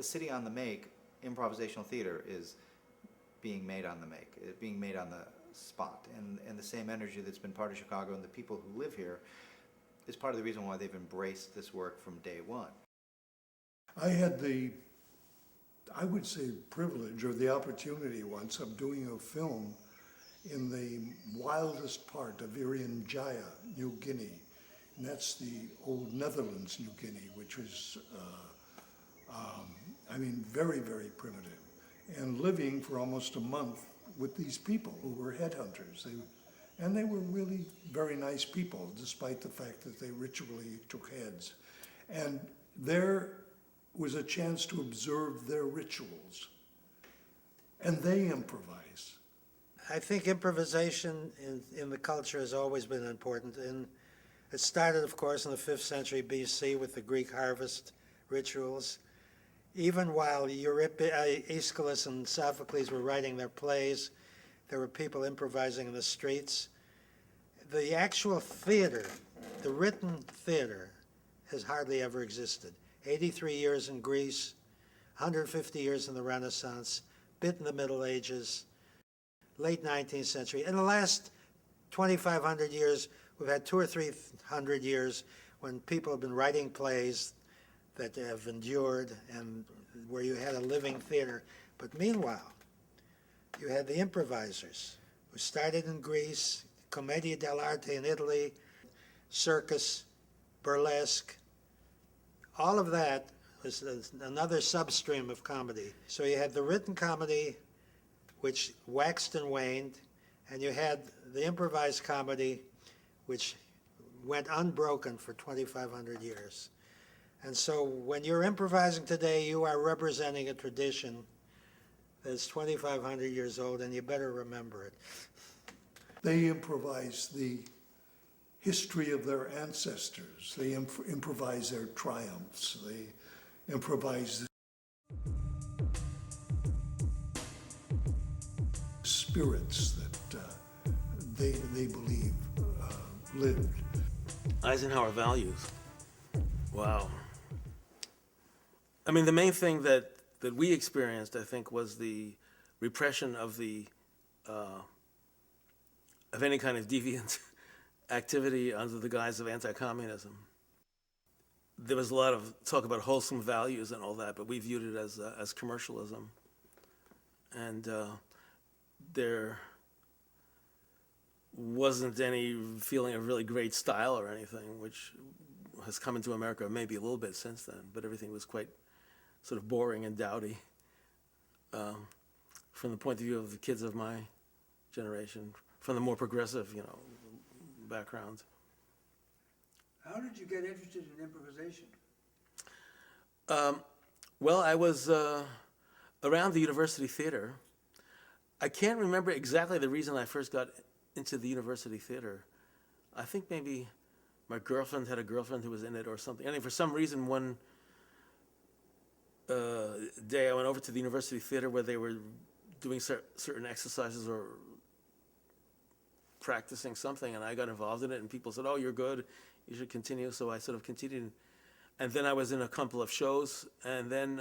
a city on the make, improvisational theater is being made on the make, being made on the spot. And the same energy that's been part of Chicago and the people who live here is part of the reason why they've embraced this work from day one. I had the, I would say, privilege or the opportunity once of doing a film in the wildest part of Irian Jaya, New Guinea. And that's the old Netherlands, New Guinea, which was, very, very primitive. And living for almost a month with these people who were headhunters. They were really very nice people, despite the fact that they ritually took heads. And there was a chance to observe their rituals. And they improvise. I think improvisation in the culture has always been important. And it started, of course, in the 5th century BC with the Greek harvest rituals. Even while Aeschylus and Sophocles were writing their plays, there were people improvising in the streets. The actual theater, the written theater, has hardly ever existed. 83 years in Greece, 150 years in the Renaissance, bit in the Middle Ages, late 19th century. In the last 2,500 years, we've had 200 or 300 years when people have been writing plays that have endured and where you had a living theater. But meanwhile, you had the improvisers who started in Greece, Commedia dell'arte in Italy, circus, burlesque. All of that was another substream of comedy. So you had the written comedy, which waxed and waned, and you had the improvised comedy, which went unbroken for 2,500 years. And so when you're improvising today, you are representing a tradition that's 2,500 years old, and you better remember it. They improvise the history of their ancestors. They improvise their triumphs. They improvise the spirits that they believe lived. Eisenhower values. Wow. I mean, the main thing that we experienced, I think, was the repression of of any kind of deviant activity under the guise of anti-communism. There was a lot of talk about wholesome values and all that, but we viewed it as commercialism. And there wasn't any feeling of really great style or anything, which has come into America maybe a little bit since then, but everything was quite sort of boring and dowdy from the point of view of the kids of my generation, from the more progressive, background. How did you get interested in improvisation? Well, I was around the university theater. I can't remember exactly the reason I first got into the university theater. I think maybe my girlfriend had a girlfriend who was in it or something. I mean, for some reason, one day I went over to the university theater where they were doing certain exercises or practicing something, and I got involved in it, and people said, "Oh, you're good, you should continue." So I sort of continued, and then I was in a couple of shows, and then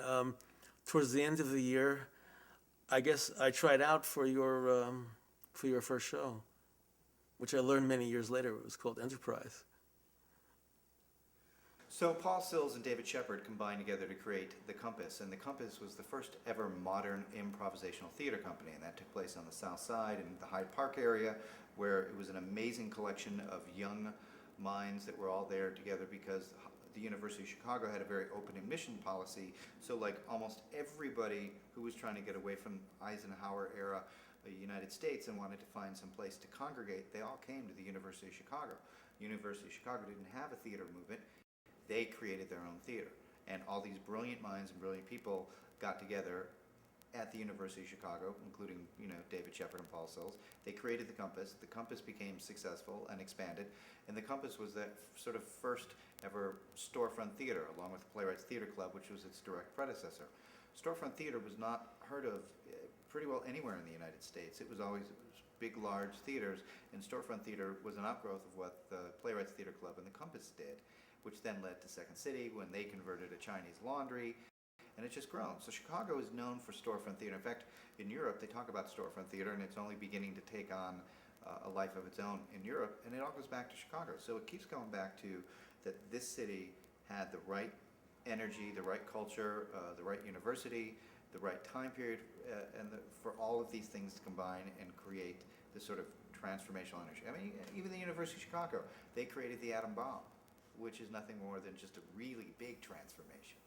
towards the end of the year, I guess I tried out for your first show, which I learned many years later it was called Enterprise. So Paul Sills and David Shepard combined together to create The Compass, and The Compass was the first ever modern improvisational theater company, and that took place on the South Side in the Hyde Park area, where it was an amazing collection of young minds that were all there together because the University of Chicago had a very open admission policy. So like almost everybody who was trying to get away from Eisenhower era United States and wanted to find some place to congregate, they all came to the University of Chicago. The University of Chicago didn't have a theater movement. They created their own theater. And all these brilliant minds and brilliant people got together at the University of Chicago, including, David Shepard and Paul Sills. They created The Compass. The Compass became successful and expanded. And The Compass was the sort of first ever storefront theater, along with the Playwrights Theater Club, which was its direct predecessor. Storefront theater was not heard of pretty well anywhere in the United States. It was always big, large theaters, and storefront theater was an outgrowth of what the Playwrights Theater Club and The Compass did, which then led to Second City when they converted a Chinese laundry and it's just grown. So Chicago is known for storefront theater. In fact, in Europe, they talk about storefront theater, and it's only beginning to take on a life of its own in Europe, and it all goes back to Chicago. So it keeps going back to that this city had the right energy, the right culture, the right university, the right time period, for all of these things to combine and create this sort of transformational energy. I mean, even the University of Chicago, they created the atom bomb, which is nothing more than just a really big transformation.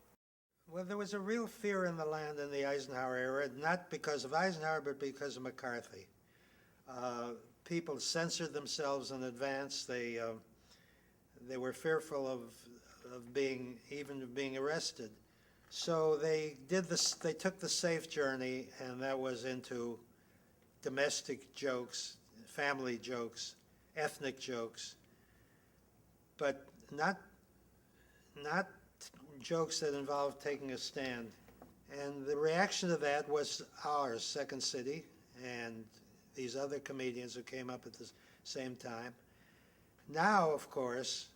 Well, there was a real fear in the land in the Eisenhower era, not because of Eisenhower, but because of McCarthy. People censored themselves in advance. They were fearful of being arrested. So they did this. They took the safe journey, and that was into domestic jokes, family jokes, ethnic jokes, but not jokes that involved taking a stand. And the reaction to that was ours, Second City, and these other comedians who came up at the same time. Now, of course,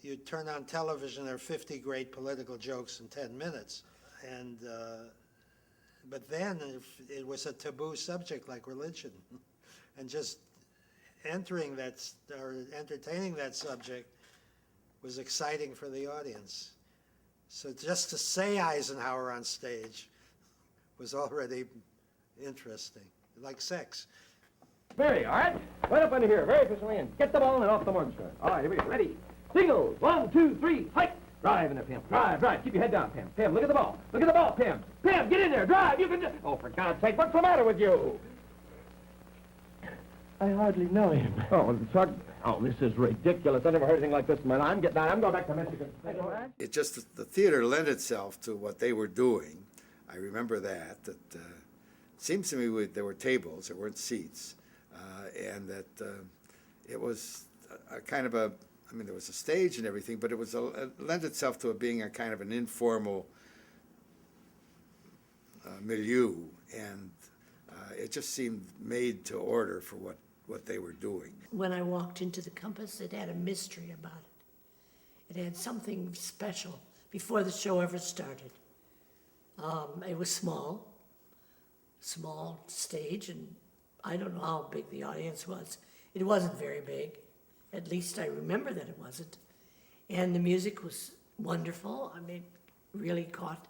you turn on television, there are 50 great political jokes in 10 minutes. And, but then it was a taboo subject like religion. And just entering that, or entertaining that subject was exciting for the audience. So just to say Eisenhower on stage was already interesting, like sex. Very, all right. Right up under here, very efficiently, and get the ball and off the orchestra. All right, here we go. Ready? Singles. 1, 2, 3, hike. Drive in there, Pam. Drive, drive. Keep your head down, Pam. Pam, look at the ball. Look at the ball, Pam. Pam, get in there. Drive. You can just... Oh, for God's sake, what's the matter with you? I hardly know him. Oh, Chuck. Oh, this is ridiculous. I never heard anything like this, man. I'm getting out. I'm going back to Michigan. It just, the theater lent itself to what they were doing. I remember that it seems to me there were tables, there weren't seats, and that it was a kind of a, I mean, there was a stage and everything, but it lent itself to it being a kind of an informal milieu, and it just seemed made to order for what they were doing. When I walked into the Compass, it had a mystery about it. It had something special before the show ever started. It was small stage, and I don't know how big the audience was. It wasn't very big. At least I remember that it wasn't. And the music was wonderful. I mean, really caught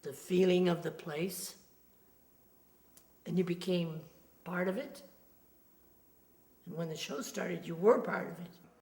the feeling of the place. And you became part of it. And when the show started, you were part of it.